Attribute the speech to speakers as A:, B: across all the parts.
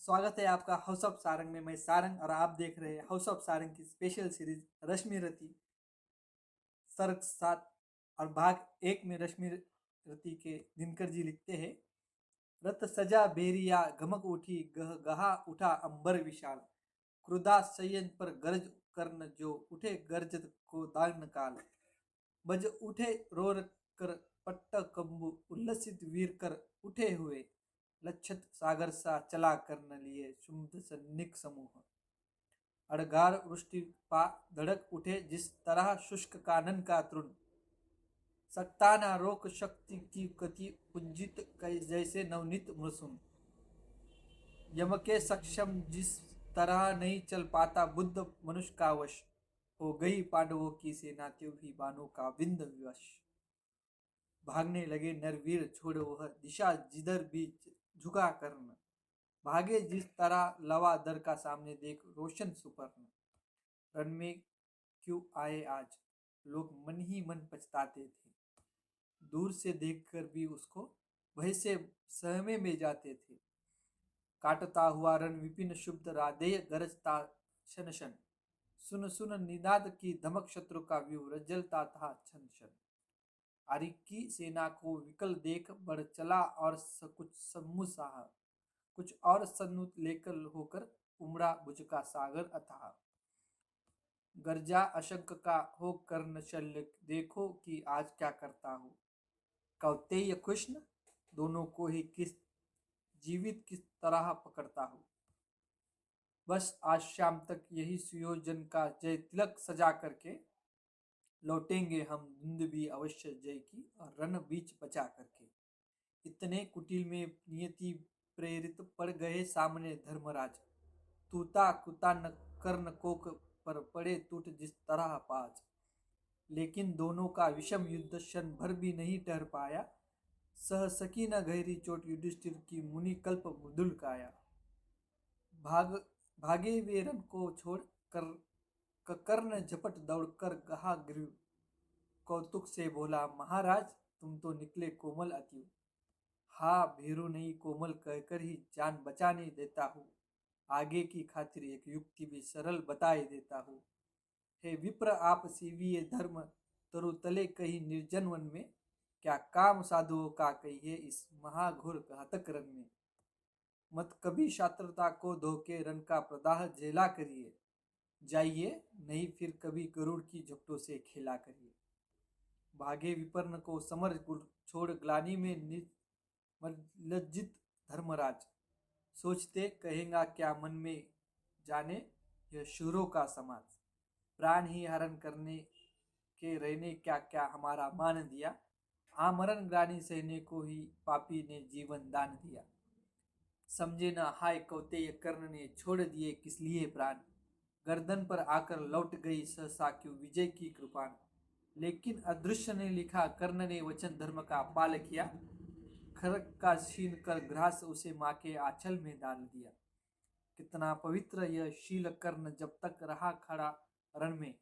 A: स्वागत है आपका हाउस ऑफ सारंग में। मैं सारंग और आप देख रहे हैं हाउस ऑफ सारंग की स्पेशल सीरीज रश्मि रति सर्ग 7। और भाग 1 में रश्मि रति के दिनकर जी लिखते हैं, रत सजा बेरिया घमक उठी गह गहा उठा अंबर विशाल, क्रुदा सय्यन पर गरज कर्ण जो उठे गर्जत को दाग्न काल, बज उठे रोर कर पट्ट कंबु उल्लसित वीर कर उठे हुए, लक्षित सागर सा चला करन लिए शुम्भ सन्निक समूह, अड़गार वृष्टि पा धड़क उठे जिस तरह शुष्क कानन का तृण, सकता ना रोक शक्ति की गति पुंजित जैसे नवनीत मृसुन, यम के सक्षम जिस तरह नहीं चल पाता बुद्ध मनुष्य का वश, हो गई पांडवों की सेना त्यों ही बानों का विंद विवश, भागने लगे नरवीर छोड़ वह दिशा जिधर भी झुका करन, भागे जिस तरह लवा दर का सामने देख रोशन सुपर्ण, रण में क्यों आए आज लोग मन ही मन पछताते थे, दूर से देखकर भी उसको भय से सहमे में जाते थे, काटता हुआ रण विपिन शुद्ध राधेय गरजता शन शन, सुन सुन निनाद की धमक शत्रु का व्यू रजलता था छन छन, आरी की सेना को विकल देख बढ़ चला और कुछ सम्मुसाह, कुछ और सन्नुत लेकर होकर उमड़ा भुज का सागर अथाह, गर्जा अशंक का हो कर्ण शल्य देखो कि आज क्या करता हूँ, कौतेय कृष्ण दोनों को ही किस जीवित किस तरह पकड़ता हूँ, बस आज शाम तक यही सुयोजन का जय तिलक सजा करके लौटेंगे हम धुंध भी अवश्य जय की और रण बीच बचा करके, इतने कुटिल में नियति प्रेरित पड़ गए सामने धर्मराज, तूता कुता न कर्ण कोक पर पड़े टूट जिस तरह पाज, लेकिन दोनों का विषम युद्ध क्षण भर भी नहीं ठहर पाया, सह सकी न गहरी चोट युधिष्ठिर की मुनि कल्प मृदुल काया, भाग भागे वे रण को छोड़ कर कर्ण झपट दौड़कर गहा गृह, कौतुक से बोला महाराज तुम तो निकले कोमल अति, हाँ भीरु नहीं कोमल कहकर ही जान बचाने देता हूँ, आगे की खातिर एक युक्ति भी सरल बताए देता हूँ, हे विप्र आप सीवीय धर्म तरु तले कहीं निर्जन वन में, क्या काम साधुओं का कहिए इस महाघोर घातक रन में, मत कभी शात्रता को धोके रन का प्रदाह झेला करिए, जाइए नहीं फिर कभी गरुड़ की झपटों से खेला करिए, भागे विपर्ण को समर छोड़ ग्लानी में लज्जित धर्मराज, सोचते कहेगा क्या मन में जाने यह शूरों का समाज, प्राण ही हरण करने के रहने क्या क्या हमारा मान दिया, आमरण ग्लानि सहने को ही पापी ने जीवन दान दिया, समझे न हाय कौतेय कर्ण ने छोड़ दिए किस लिए प्राण, गर्दन पर आकर लौट गई सहसा क्यों विजय की कृपाण, लेकिन अदृश्य ने लिखा कर्ण ने वचन धर्म का पाल किया, खरक का छीन कर ग्रास उसे माँ के आंचल में डाल दिया, कितना पवित्र यह शील कर्ण जब तक रहा खड़ा रण में,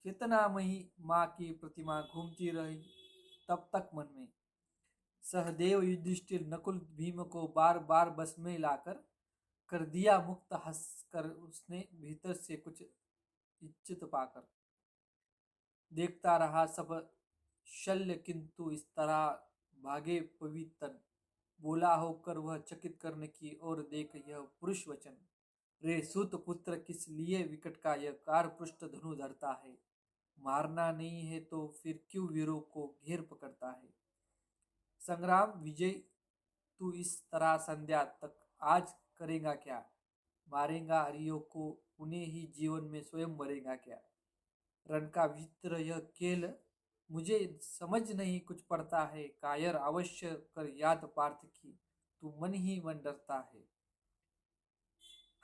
A: चेतना मही माँ की प्रतिमा घूमती रही तब तक मन में, सहदेव युधिष्ठिर नकुल भीम को बार बार बस में लाकर कर दिया मुक्त, हंसकर उसने भीतर से कुछ इज्जत पाकर, देखता रहा सब शल्य किंतु इस तरह भागे पवित्र, बोला होकर वह चकित करने की ओर देख यह पुरुष वचन, रे सूत पुत्र किस लिए विकट का यह कार पृष्ठ धनु धरता है, मारना नहीं है तो फिर क्यों वीरों को घेर पकड़ता है, संग्राम विजय तू इस तरह संध्या तक आज करेगा क्या, मारेगा हरियों को उन्हें ही जीवन में स्वयं मरेगा क्या, रण का विचित्र यह खेल मुझे समझ नहीं कुछ पड़ता है, कायर अवश्य कर याद पार्थ की तू मन ही मन डरता है,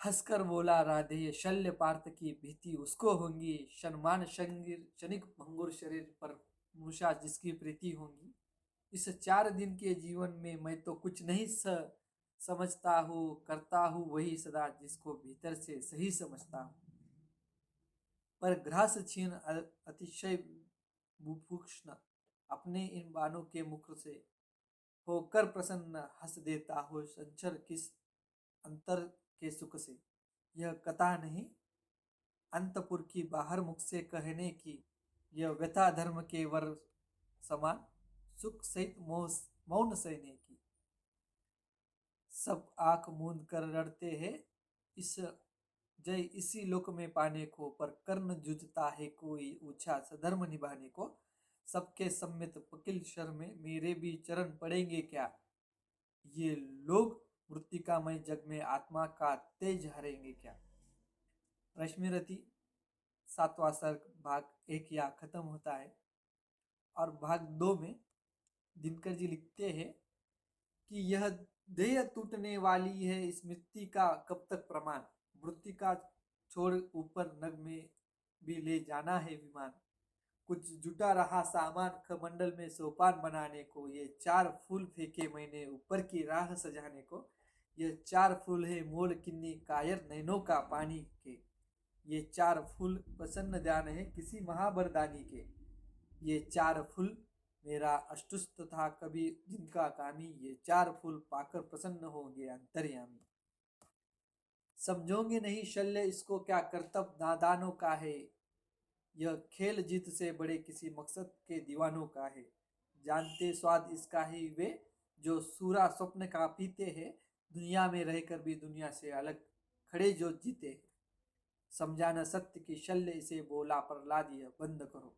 A: हंसकर बोला राधेय शल्य पार्थ की भीति उसको होंगी, शनमान शनिक भंगुर शरीर पर मूषा जिसकी प्रीति होंगी, इस 4 दिन के जीवन में मैं तो कुछ नहीं समझता हूँ, करता हूँ वही सदा जिसको भीतर से सही समझता हूँ, पर ग्रास छीन अतिशय बुभुक्षण अपने इन बाणों के मुख से होकर प्रसन्न हंस देता हो, संचर किस अंतर के सुख से। यह कथा नहीं अंतपुर की बाहर मुख से कहने की, यह व्यथा धर्म के वर समान सुख सहित मौन सहने की। सब आंख मूंद कर लड़ते हैं इस जय इसी लोक में पाने को, पर कर्ण जुझता है कोई ऊंचा सधर्म निभाने को। सबके सम्मित पकिल शर में मेरे भी चरण पड़ेंगे क्या, ये लोग मृतिकामय जग में आत्मा का तेज हरेंगे क्या। रश्मिरथी 7वां सर्ग भाग 1 यहाँ खत्म होता है। और भाग 2 में दिनकर जी लिखते हैं कि यह देह टूटने वाली है, इस मृत्यु का कब तक प्रमाण। मृत्यु का छोड़ ऊपर नग में भी ले जाना है विमान। कुछ जुटा रहा सामान कमंडल में सोपान बनाने को, ये 4 फूल फेंके मैंने ऊपर की राह सजाने को। ये 4 फूल है मोल किन्नी कायर नैनों का पानी के, ये 4 फूल प्रसन्न ध्यान है किसी महाबरदानी के। ये 4 फूल मेरा अष्टुष्ट था कभी जिनका कामी, ये 4 फूल पाकर प्रसन्न होंगे अंतर्यामी। समझोगे नहीं शल्य इसको क्या करतब नादानों का है, यह खेल जीत से बड़े किसी मकसद के दीवानों का है। जानते स्वाद इसका ही वे जो सूरा स्वप्न का पीते हैं, दुनिया में रहकर भी दुनिया से अलग खड़े जो जीते हैं। समझाना सत्य की शल्य इसे बोला प्रहलाद यह बंद करो।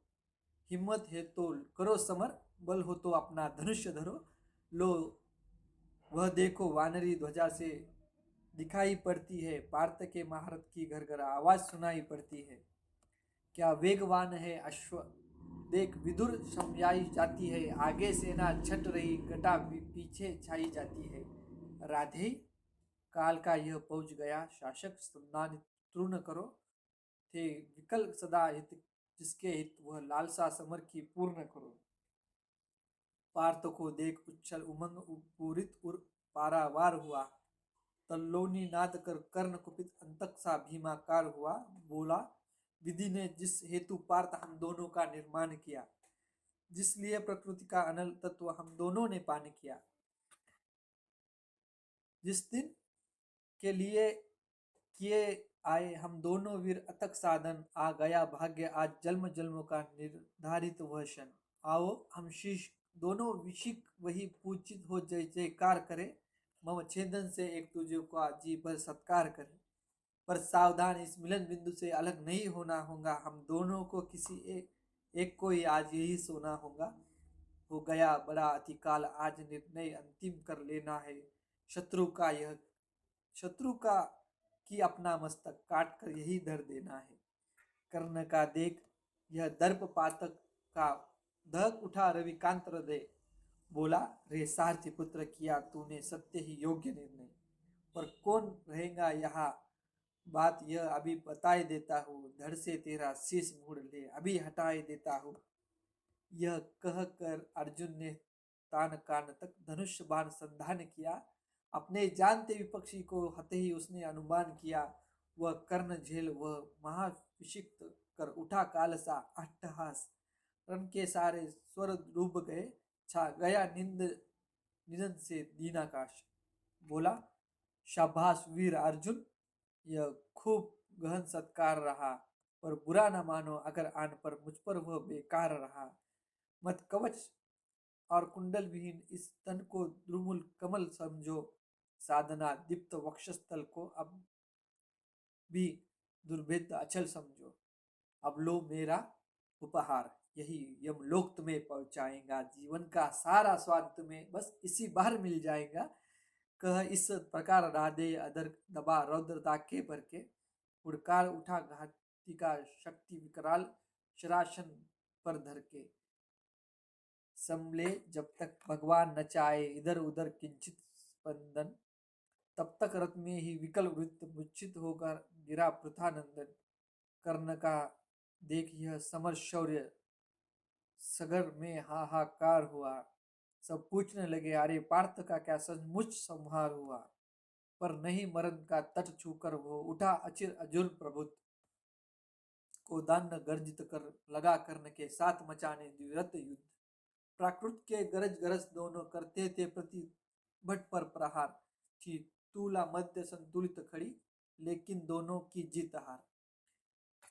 A: हिम्मत है तो करो समर, बल हो तो अपना धनुष्य धरो। लो वह देखो वानरी ध्वजा से दिखाई पड़ती है, पार्थ के महारथ की घर घर आवाज सुनाई पड़ती है। क्या वेगवान है अश्व देख विदुर समझाई जाती है, आगे सेना छट रही घटा पीछे छाई जाती है। राधे काल का यह पहुंच गया, शासक संधान तृण करो। थे विकल सदा हित जिसके हित वह लालसा समर की पूर्ण करो। पार्थ को देख उच्छल उमंग पूरित उर पारावार हुआ, तल्लोनी नाद कर कर्ण कुपित अंतक सा भीमाकार हुआ। बोला विधि ने जिस हेतु पार्थ हम दोनों का निर्माण किया, जिसलिए प्रकृति का अनल तत्व हम दोनों ने पान किया, जिस दिन के लिए किए आए हम दोनों वीर अतक साधन, आ गया भाग्य आज जन्म जन्मों का निर्धारित वह क्षण। आओ हम शीश दोनों विशिक वही पूजित हो जय जयकार करे, मम छेदन से एक तुझे को जी भर सत्कार करे। पर सावधान इस मिलन बिंदु से अलग नहीं होना होगा, हम दोनों को किसी एक को ही आज यही सोना होगा। हो गया बड़ा अतिकाल आज निर्णय अंतिम कर लेना है, शत्रु का कि अपना मस्तक काट कर यही धर देना है। कर्ण का देख यह दर्प पातक का दहक उठा रविकांत हृदय, बोला रे सारथी पुत्र किया तूने सत्य ही योग्य निर्णय। पर कौन रहेगा यहाँ बात यह अभी बताए देता हूँ, धड़ से तेरा शीश मोड़ ले अभी हटाए देता हूँ। यह कह कर अर्जुन ने तान कान तक धनुष बाण संधान किया, अपने जानते विपक्षी को हते ही उसने अनुमान किया। वह कर्ण झेल वह महाविषिक्त कर उठा कालसा अट्टहास, रण के सारे स्वर डूब गए, छा गया निंद से दीनाकाश। बोला शाबाश वीर अर्जुन, यह खूब गहन सत्कार रहा, पर बुरा न मानो अगर आन पर मुझ पर वह बेकार रहा। मत कवच और कुंडल विहीन इस तन को द्रुमुल कमल समझो, साधना दीप्त वक्षस्थल को अब भी दुर्भेद अचल समझो। अब लो मेरा उपहार, यही यमलोक तुम्हें पहुंचाएगा, जीवन का सारा स्वाद तुम्हें बस इसी बार मिल जाएगा। कह इस प्रकार राधे अदर दबा रौद्रता के भर के, हुड़कार उठा घाती का शक्ति विकराल शरासन पर धर के। संभले जब तक भगवान न चाहे इधर उधर किंचित स्पंदन, तब तक रथ में ही विकल वृत्त मूर्छित होकर गिरा पृथानंदन। कर्ण का देख यह समर शौर्य सगर में हाहाकार हुआ, सब पूछने लगे अरे पार्थ का क्या सचमुच संहार हुआ। पर नहीं मरण का तट छूकर वो उठा अचिर अजुर प्रभुत, को दान गर्जित कर लगा कर्ण के साथ मचाने द्विरथ युद्ध। प्राकृत के गरज गरज दोनों करते थे प्रति भट पर प्रहार, थी तुला मध्य संतुलित खड़ी, लेकिन दोनों की जीत हार।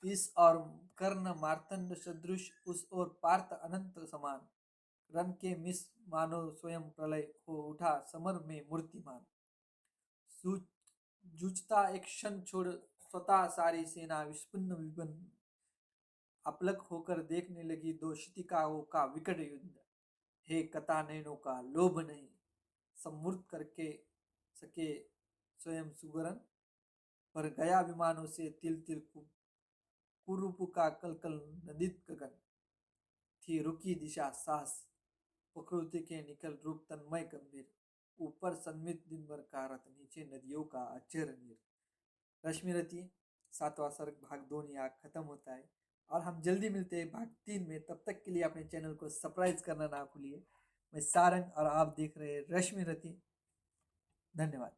A: इस और कर्ण मार्तंड सदृश, उस और पार्थ अनंत समान। रन के मिस मानो स्वयं प्रलय हो उठा समर में मूर्तिमान। जूझता एक क्षण छोड़ स्वतः सारी सेना विस्पन्न विपन्न, अपलक होकर देखने लगी दो शितिकाओं का विकट युद्ध। हे कथा नैनों का लोभ नहीं, सम्मूर्त करके सके स्वयं सुगरन, पर गया विमानों से तिल तिल कुरूप का कलकल नदित गगन। थी रुकी दिशा साहस, प्रकृति के निकल रूप तन्मय गंभीर, ऊपर सन्मित दिन भर का रथ, नीचे नदियों का अचर नीर। रश्मिरथी 7वां सर्ग भाग 2 यहाँ खत्म होता है और हम जल्दी मिलते हैं भाग 3 में। तब तक के लिए अपने चैनल को सब्सक्राइब करना ना भूलिए। मैं सारंग और आप देख रहे हैं रश्मिरथी। धन्यवाद।